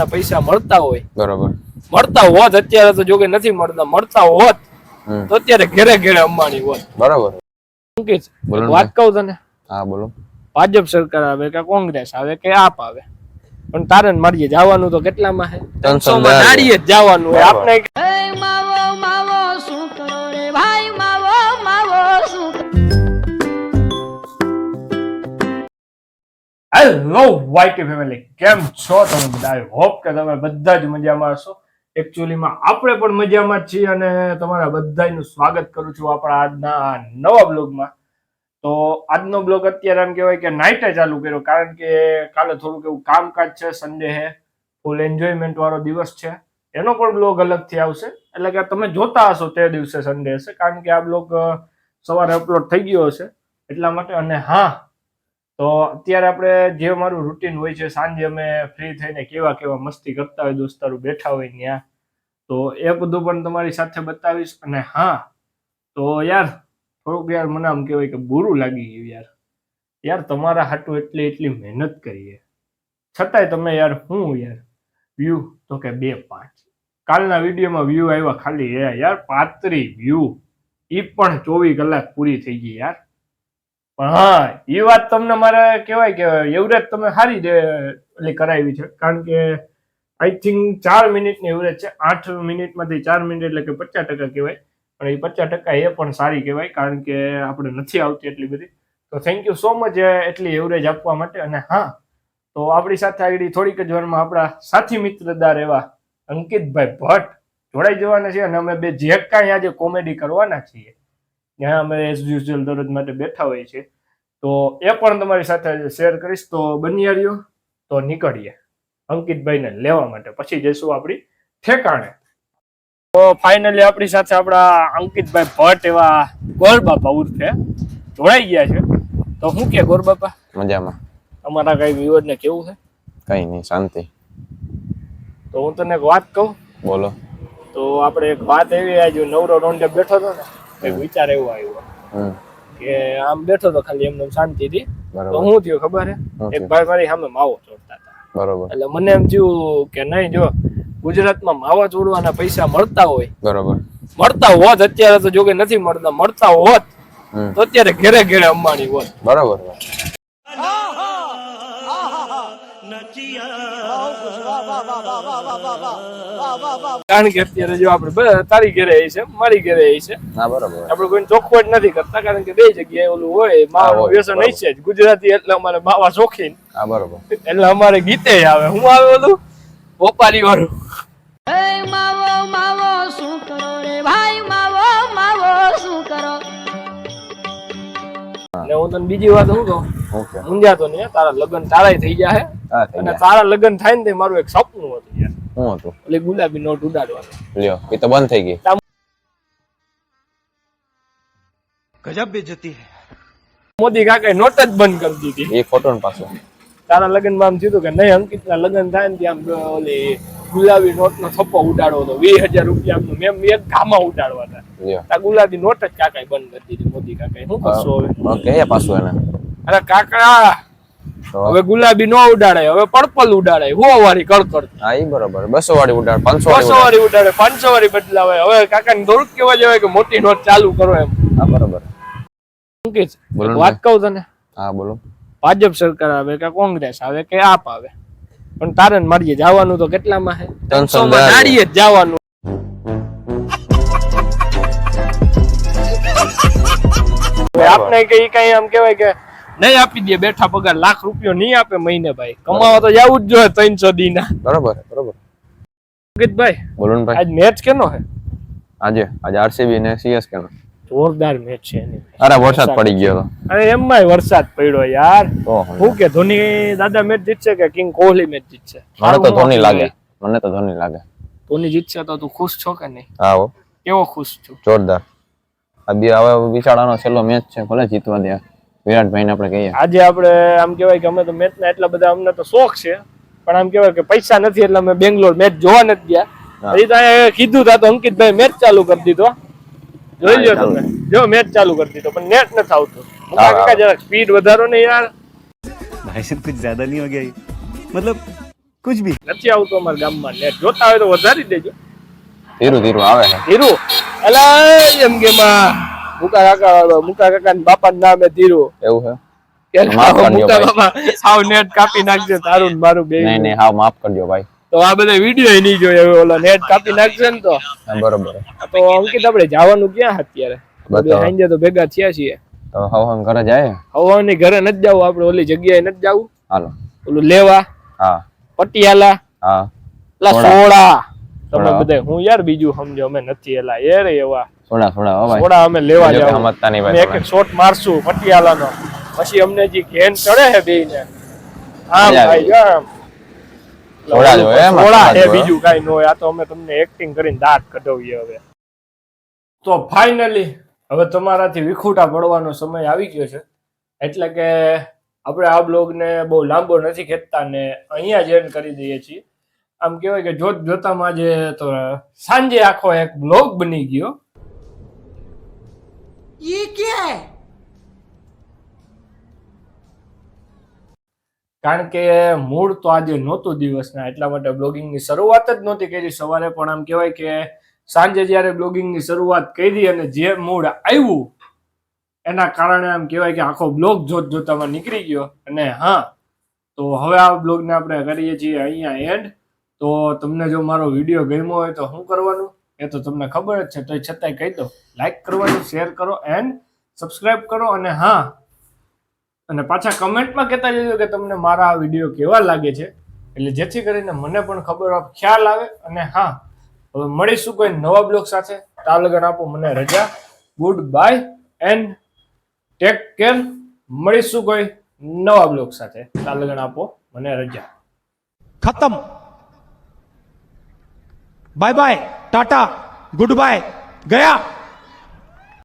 પૈસા મળતા હોય બરોબર મળતા હોત અત્યારે તો જોકે નથી મળતા હોત તો અત્યારે ઘરે ઘરે અંબાણી હોત બરોબર અંકિત વાત કહું તને હા બોલો ભાજપ સરકાર આવે કે કોંગ્રેસ આવે કે આપ આવે પણ તારે મારીએ જવાનું તો કેટલામાં છે 300 માં નાડીએ જ જવાનું હોય આપણે હેલો વાયટી ફેમિલી કેમ છો તમે બધા આઈ હોપ કે તમે બધા જ મજામાં હશો એકચ્યુઅલીમાં આપણે પણ મજામાં જ છીએ અને તમારા બધાનું સ્વાગત કરું છું આપણા આજના નવા બ્લોગમાં તો આજનો બ્લોગ અત્યારે એમ કહેવાય કે નાઇટે ચાલુ કર્યો કારણ કે કાલે થોડુંક એવું કામકાજ છે સન્ડે છે ફૂલ એન્જોયમેન્ટ વાળો દિવસ છે એનો પણ બ્લોગ અલગથી આવશે એટલે કે તમે જોતા હશો તે દિવસે સન્ડે હશે કારણ કે આ બ્લોગ સવારે અપલોડ થઈ ગયો હશે એટલા માટે અને હા તો અત્યારે આપણે જે મારું રૂટીન હોય છે સાંજે અમે ફ્રી થઈને કેવા મસ્તી કરતા હોય દોસ્તારો બેઠા હોય ત્યાં તો એ બધું પણ તમારી સાથે બતાવીશ અને હા તો યાર થોડુંક યાર મને આમ કહેવાય કે બુરું લાગી ગયું યાર તમારા હાટું એટલી મહેનત કરીએ છતાંય તમે યાર શું યાર વ્યૂ તો કે 2.5 કાલના વિડીયોમાં વ્યૂ આવ્યા ખાલી યાર 35 વ્યૂ એ પણ 24 કલાક પૂરી થઈ ગઈ યાર પણ હા એ વાત તમને મારે કહેવાય કે એવરેજ તમે સારી એટલે કરાવી છે કારણ કે આઈ થિંક 4 મિનિટની એવરેજ છે 8 મિનિટમાંથી 4 મિનિટ એટલે કે 50% કહેવાય પણ એ 50% એ પણ સારી કહેવાય કારણ કે આપણે નથી આવતી એટલી બધી તો થેન્ક યુ સો મચ એટલી એવરેજ આપવા માટે અને હા તો આપણી સાથે આગળ થોડીક જ વારમાં આપણા સાથી મિત્રદાર એવા અંકિતભાઈ ભટ્ટ જોડાઈ જવાના છે અને અમે બે જે કાંઈ આજે કોમેડી કરવાના છીએ ત્યાં અમે એઝ યુઝ્યુઅલ દરરોજ માટે બેઠા હોઈએ છીએ તો એ પણ તમારી સાથે શેર કરીશ તો બની રહ્યો તો નીકળીએ અંકિતભાઈને લેવા માટે પછી જઈશું આપણી ઠેકાણે તો ફાઇનલી આપણી સાથે આપણા અંકિતભાઈ ભટ્ટ એવા ગોરબાપા ઉર્ફે જોડાઈ ગયા છે તો શું કે ગોરબાપા મજામાં તમારા કઈ વ્યુઅર ને કેવું છે કઈ નહીં શાંતિ તો હું તને એક વાત કહું બોલો તો આપણે એક વાત એવી આજે નવરો રોંડે બેઠો હતો ને એક વિચાર એવો આવ્યો કે આમ બેઠો તો ખાલી એમને શાંતિથી તો શું થયું ખબર હે એક ભાઈ મારી સામે માવો ચોરતા હતા બરોબર એટલે મને એમ થયું કે નહીં જો ગુજરાતમાં માવા ચોરવાના પૈસા મળતા હોય બરોબર મળતા હોત અત્યારે તો જોકે નથી મળતા હોત તો અત્યારે ઘરે ઘરે અંબાણી હોત બરોબર કારણ કે અત્યારે જો આપણે તારી ઘરે છે મારી ઘરે છે આપણે કોઈ ચોખ્ખો જ નથી કરતા કારણ કે બે જગ્યાએ ઓલું હોય માવાનું વ્યસન હોય છે ગુજરાતી એટલે અમારે માવા શોખીન એટલે અમારે ગીતે આવે હું આવે ઓલું વેપારી વાળું હું તને બીજી વાત શું કહું ઊંઝાતો નહીં તારા લગ્ન તારાય થઈ જાય અને તારા લગ્ન થાય ને તે મારું એક સપનું હતું યાર શું હતું એટલે ગુલાબી નોટ ઉડાડવાનું લ્યો એ તો બંધ થઈ ગઈ ગજબ બેઇજ્જતી હે મોદી કાકાએ નોટ જ બંધ કરી દીધી એ ફોટો ને પાછો તારા લગ્ન માં આમ થયું કે નહીં અંકિતના લગ્ન થાય ને ત્યાં ઓલી ગુલાબી નોટ નો થપ્પો ઉડાડવો હતો 20000 રૂપિયા મેમ એક ગામમાં ઉડાડવા હતા આ ગુલાબી નોટ જ કાકાએ બંધ કરી દીધી મોદી કાકાએ શું કરશો હવે કે પાછું એને અરે કાકા હવે ગુલાબી નો ઉડાડાય હવે પર્પલ ઉડાડાય 100 વાળી કડકડ હા ઈ બરોબર 200 વાળી ઉડાડે 500 વાળી ઉડાડે 500 વાળી બદલાવે હવે કાકાને થોડુંક કહેવા જવાય કે મોટી નોટ ચાલુ કરો એમ હા બરોબર અંકિત વાત કહું તને હા બોલો ભાજપ સરકાર આવે કે કોંગ્રેસ આવે કે આપ આવે પણ તારે મારીએ જવાનું તો કેટલામાં છે 300 માં નાડીએ જ જવાનું આપણે કઈ કઈ આમ કહેવાય કે નહીં આપી દે બેઠા પગાર લાખ રૂપિયો નહીં આપે મહિને ભાઈ કમાવા તો જવું જ જોઈએ 300 દી ના બરોબર અંકિતભાઈ બોલો ને ભાઈ આજ મેચ કેનો છે આજે આરસીબી ને સીએસકે નો જોરદાર મેચ છે એની અરે વરસાદ પડી ગયો અરે એમાંય વરસાદ પડ્યો યાર હું કે ધોની દાદા મેચ જીતશે કે કિંગ કોહલી મેચ જીતશે મને તો ધોની લાગે ધોની જીતશે તો તું ખુશ છો કે નહીં હા હો કેવો ખુશ છું જોરદાર હવે વિશાળાનો છેલ્લો મેચ છે ભલે જીતવા દે વિરાટભાઈ ને આપણે કહીએ આજે આપણે આમ કહેવાય કે અમે તો મેચ ના એટલા બધા અમને તો શોખ છે પણ આમ કહેવાય કે પૈસા નથી એટલે અમે બેંગ્લોર મેચ જોવા નથી ગયા હજી તો કીધું તા તો અંકિતભાઈ મેચ ચાલુ કરી દીધો જોઈ લ્યો તમે જો મેચ ચાલુ કરી દીધો પણ નેટ નથી આવતું કાકા જરા સ્પીડ વધારો ને યાર भाई साहब कुछ ज्यादा नहीं हो गया मतलब कुछ भी નથી આવતું અમારા ગામમાં નેટ. જોતા હોય તો વધારી દેજો. ધીરું ધીરું આવે છે. ધીરુ અલા એમ કે માં મુકા કાકા ને બાપા ના નામે ધીરુ. એવું છે? કે માફ કરજો મુકા ભાઈ. બાપા હાવ નેટ કાપી નાખજે તારું ને મારું બે. નહીં નહીં હાવ માફ કરજો ભાઈ. તો આ બધા વિડીયો નહીં જોઈએ હવે ઓલો નેટ કાપી નાખશે ને તો. હા, બરોબર. તો અંકિત આપણે જવાનું ક્યાં અત્યારે? બતાવો. સાંજે તો ભેગા થયા છીએ. તો હવન ઘરે જાય. હવાની ઘરે નથી જવું, આપણે ઓલી જગ્યાએ નથી જવું. હાલો. ઓલું લેવા હા પટિયાલા હા લા સોડા. તમે સોડા. બધા હું યાર બીજું સમજો અમે નથી એલા યાર એવા સોડા સોડા હો ભાઈ. સોડા અમે લેવા જો કે જાવ. સમજતા નહીં અમે ભાઈ એક તમે. એક શોટ મારશું પટિયાલાનો, પછી અમને જે ઘેન ચડે છે બેયને આમ મજા ભાઈ આવી. આમ સોડા જો એમ સોડા સોડા હે જો. બીજું કાઈ નો હોય. આ તો અમે તમને એક્ટિંગ કરીને દાંત કઢાવીએ હવે. તો ફાઇનલી હવે તમારાથી વિખૂટા પડવાનો સમય આવી ગયો છે, એટલે કે આપણે આ બ્લોગને બહુ લાંબો નથી ખેંચતા ને અહીંયા જ એન્ડ કરી દઈએ છીએ. આમ કહેવાય કે જોત જોતામાં જે તો સાંજે આખો એક બ્લોગ બની ગયો. ये क्या है? કારણ કે મૂળ તો આજે નહોતું દિવસના, એટલા માટે બ્લોગિંગની શરૂઆત જ નહોતી કરી સવારે. પણ આમ કહેવાય કે સાંજે જ્યારે બ્લોગિંગની શરૂઆત કરી અને જે મૂળ આવ્યું એના કારણે આમ કહેવાય કે આખો બ્લોગ જોત જોતામાં નીકળી ગયો. અને હા, તો હવે આ બ્લોગને આપણે કરીએ છીએ અહીંયા એન્ડ. તો તમને જો મારો વિડીયો ગમ્યો હોય તો શું કરવાનું એ તો તમને ખબર જ છે, તો છતાંય કહી દો, લાઈક કરવાનું, શેર કરો એન્ડ સબસ્ક્રાઇબ કરો. અને હા, અને પાછા કમેન્ટમાં કહેતા જજો કે તમને મારા આ વિડીયો કેવા લાગે છે, એટલે જેથી કરીને મને પણ ખબર ખ્યાલ આવે. અને હા, હવે મળીશું કોઈ નવા બ્લોગ સાથે. ત્યાં લગન આપો મને રજા. Good bye and take care. મળીશું કોઈ નવા બ્લોગ સાથે. ત્યાં લગન આપો મને રજા. खत्म. Bye bye, ta-ta, goodbye, गया.